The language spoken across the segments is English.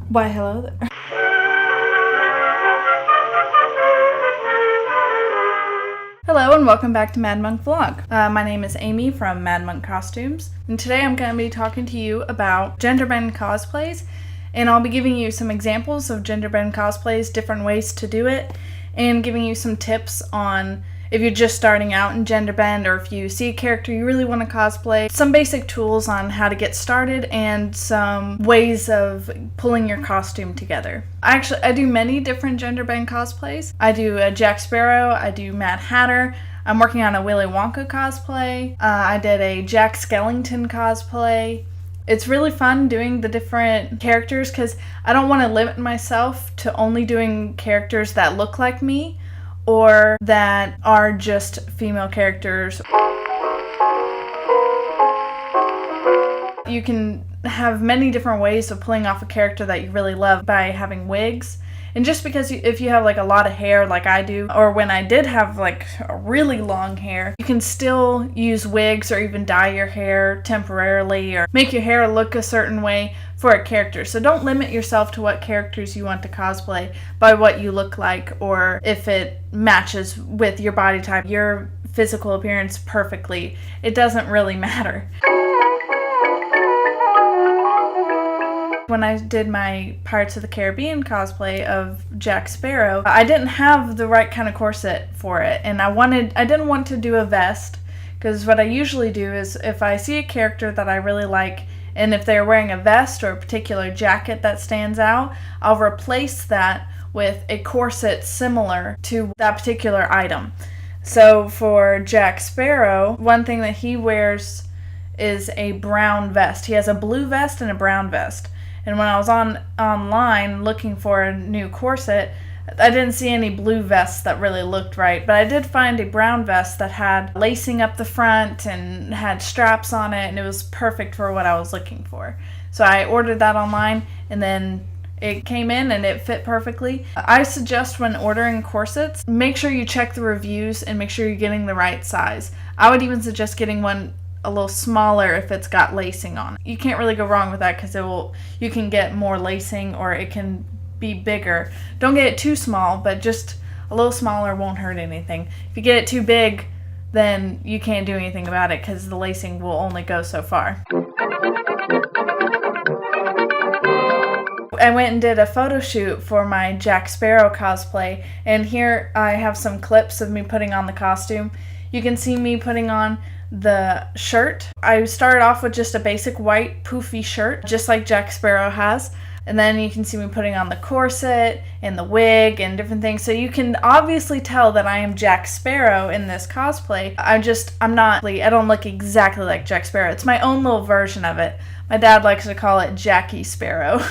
Why, hello there. Hello and welcome back to Mad Monk Vlog. My name is Amy from Mad Monk Costumes, and today I'm going to be talking to you about Genderbend cosplays, and I'll be giving you some examples of Genderbend cosplays, different ways to do it, and giving you some tips on if you're just starting out in Genderbend or if you see a character you really want to cosplay, some basic tools on how to get started and some ways of pulling your costume together. I do many different Genderbend cosplays. I do a Jack Sparrow, I do Mad Hatter, I'm working on a Willy Wonka cosplay, I did a Jack Skellington cosplay. It's really fun doing the different characters because I don't want to limit myself to only doing characters that look like me or that are just female characters. You can have many different ways of pulling off a character that you really love by having wigs. And just because if you have like a lot of hair like I do, or when I did have like a really long hair, you can still use wigs or even dye your hair temporarily or make your hair look a certain way for a character. So don't limit yourself to what characters you want to cosplay by what you look like or if it matches with your body type, your physical appearance perfectly. It doesn't really matter. When I did my Pirates of the Caribbean cosplay of Jack Sparrow, I didn't have the right kind of corset for it, and I didn't want to do a vest, because what I usually do is if I see a character that I really like, and if they're wearing a vest or a particular jacket that stands out, I'll replace that with a corset similar to that particular item. So for Jack Sparrow, one thing that he wears is a brown vest. He has a blue vest and a brown vest. And when I was online looking for a new corset, I didn't see any blue vests that really looked right, but I did find a brown vest that had lacing up the front and had straps on it, and it was perfect for what I was looking for. So I ordered that online, and then it came in and it fit perfectly. I suggest when ordering corsets, make sure you check the reviews and make sure you're getting the right size. I would even suggest getting one a little smaller if it's got lacing on it. You can't really go wrong with that because you can get more lacing or it can be bigger. Don't get it too small, but just a little smaller won't hurt anything. If you get it too big, then you can't do anything about it because the lacing will only go so far. I went and did a photo shoot for my Jack Sparrow cosplay, and here I have some clips of me putting on the costume. You can see me putting on the shirt. I started off with just a basic white poofy shirt, just like Jack Sparrow has. And then you can see me putting on the corset and the wig and different things. So you can obviously tell that I am Jack Sparrow in this cosplay. I don't look exactly like Jack Sparrow. It's my own little version of it. My dad likes to call it Jackie Sparrow.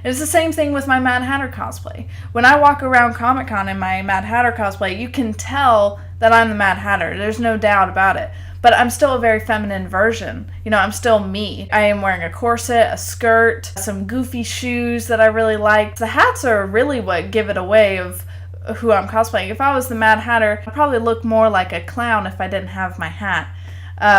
It's the same thing with my Mad Hatter cosplay. When I walk around Comic-Con in my Mad Hatter cosplay, you can tell that I'm the Mad Hatter. There's no doubt about it. But I'm still a very feminine version. You know, I'm still me. I am wearing a corset, a skirt, some goofy shoes that I really like. The hats are really what give it away of who I'm cosplaying. If I was the Mad Hatter, I'd probably look more like a clown if I didn't have my hat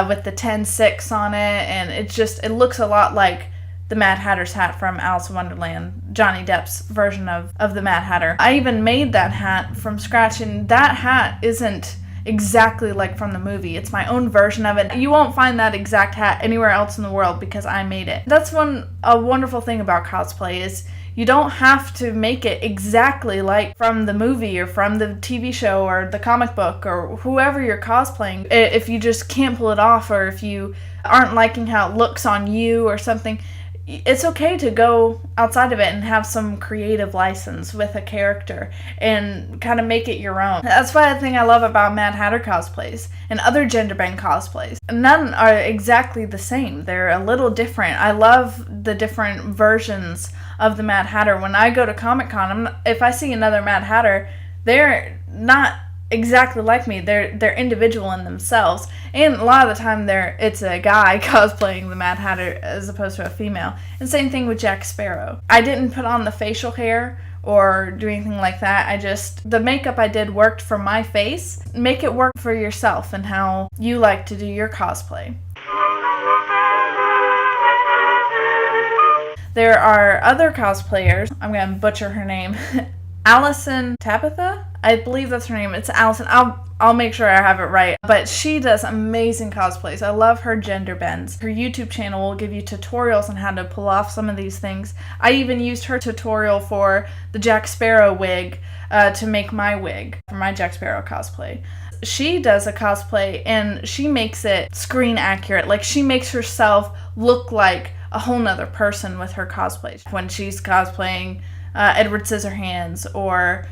with the 10-6 on it. And it looks a lot like the Mad Hatter's hat from Alice in Wonderland, Johnny Depp's version of the Mad Hatter. I even made that hat from scratch, and that hat isn't exactly like from the movie. It's my own version of it. You won't find that exact hat anywhere else in the world because I made it. That's a wonderful thing about cosplay is you don't have to make it exactly like from the movie or from the TV show or the comic book or whoever you're cosplaying. If you just can't pull it off or if you aren't liking how it looks on you or something, it's okay to go outside of it and have some creative license with a character and kind of make it your own. That's one thing I love about Mad Hatter cosplays and other Genderbend cosplays. None are exactly the same. They're a little different. I love the different versions of the Mad Hatter. When I go to Comic-Con, if I see another Mad Hatter, they're not exactly like me. They're individual in themselves, and a lot of the time it's a guy cosplaying the Mad Hatter as opposed to a female. And same thing with Jack Sparrow. I didn't put on the facial hair or do anything like that. The makeup I did worked for my face. Make it work for yourself and how you like to do your cosplay. There are other cosplayers. I'm going to butcher her name. Allison Tabitha? I believe that's her name. It's Allison. I'll make sure I have it right. But she does amazing cosplays. I love her Genderbends. Her YouTube channel will give you tutorials on how to pull off some of these things. I even used her tutorial for the Jack Sparrow wig to make my wig for my Jack Sparrow cosplay. She does a cosplay and she makes it screen accurate. Like, she makes herself look like a whole nother person with her cosplays. When she's cosplaying Edward Scissorhands or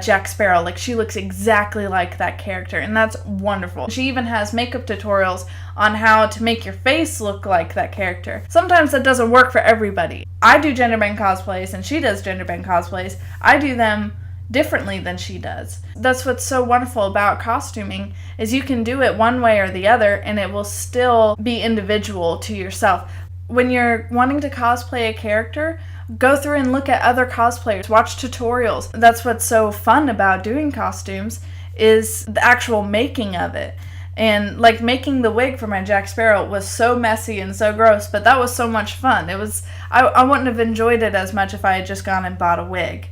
Jack Sparrow, like, she looks exactly like that character, and that's wonderful. She even has makeup tutorials on how to make your face look like that character. Sometimes that doesn't work for everybody. I do Genderbend cosplays and she does Genderbend cosplays. I do them differently than she does. That's what's so wonderful about costuming, is you can do it one way or the other and it will still be individual to yourself. When you're wanting to cosplay a character, go through and look at other cosplayers, watch tutorials. That's what's so fun about doing costumes, is the actual making of it. And like, making the wig for my Jack Sparrow was so messy and so gross, but that was so much fun. It was, I wouldn't have enjoyed it as much if I had just gone and bought a wig.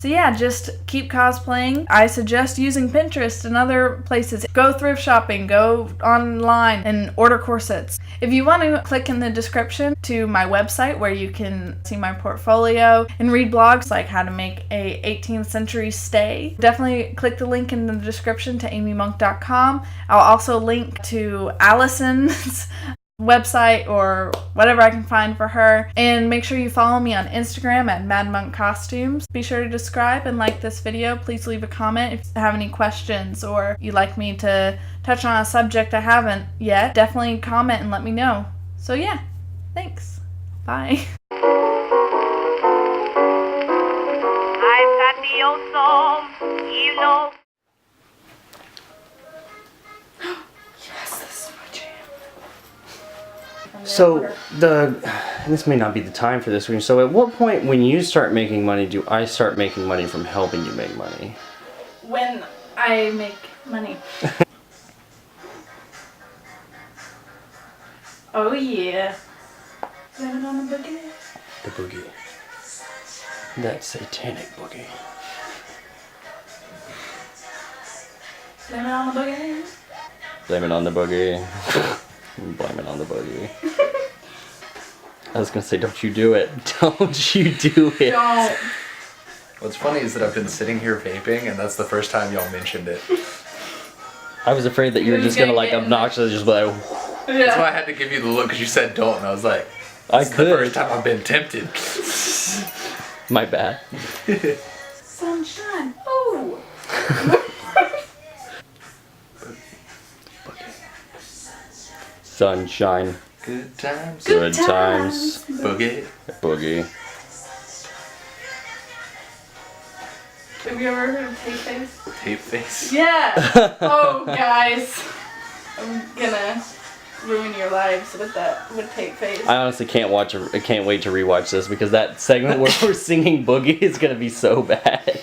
So yeah, just keep cosplaying. I suggest using Pinterest and other places. Go thrift shopping, go online and order corsets. If you want to, click in the description to my website where you can see my portfolio and read blogs like how to make a 18th century stay. Definitely click the link in the description to amymonk.com. I'll also link to Allison's website or whatever I can find for her, and make sure you follow me on Instagram at MadMonkCostumes. Be sure to subscribe and like this video. Please leave a comment if you have any questions or you'd like me to touch on a subject I haven't yet. Definitely comment and let me know. So yeah, thanks. Bye. I've got the old soul, you know. So this may not be the time for this one. So at what point when you start making money do I start making money from helping you make money? When I make money. Oh yeah. Blame it on the boogie. The boogie. That satanic boogie. Blame it on the boogie. Blame it on the boogie. Blame it on the boogie. I was gonna say, don't you do it. Don't you do it. Don't. What's funny is that I've been sitting here vaping, and that's the first time y'all mentioned it. I was afraid that you were just gonna like obnoxiously just be like, Yeah. That's why I had to give you the look, because you said don't, and I was like, I this is the first time I've been tempted. My bad. Sunshine. Oh. Sunshine. Good times. Good times. Boogie. Boogie. Have you ever heard of tape face? Tape face. Yeah. Oh, guys. I'm gonna ruin your lives with tape face. I honestly can't wait to rewatch this because that segment where we're singing Boogie is gonna be so bad.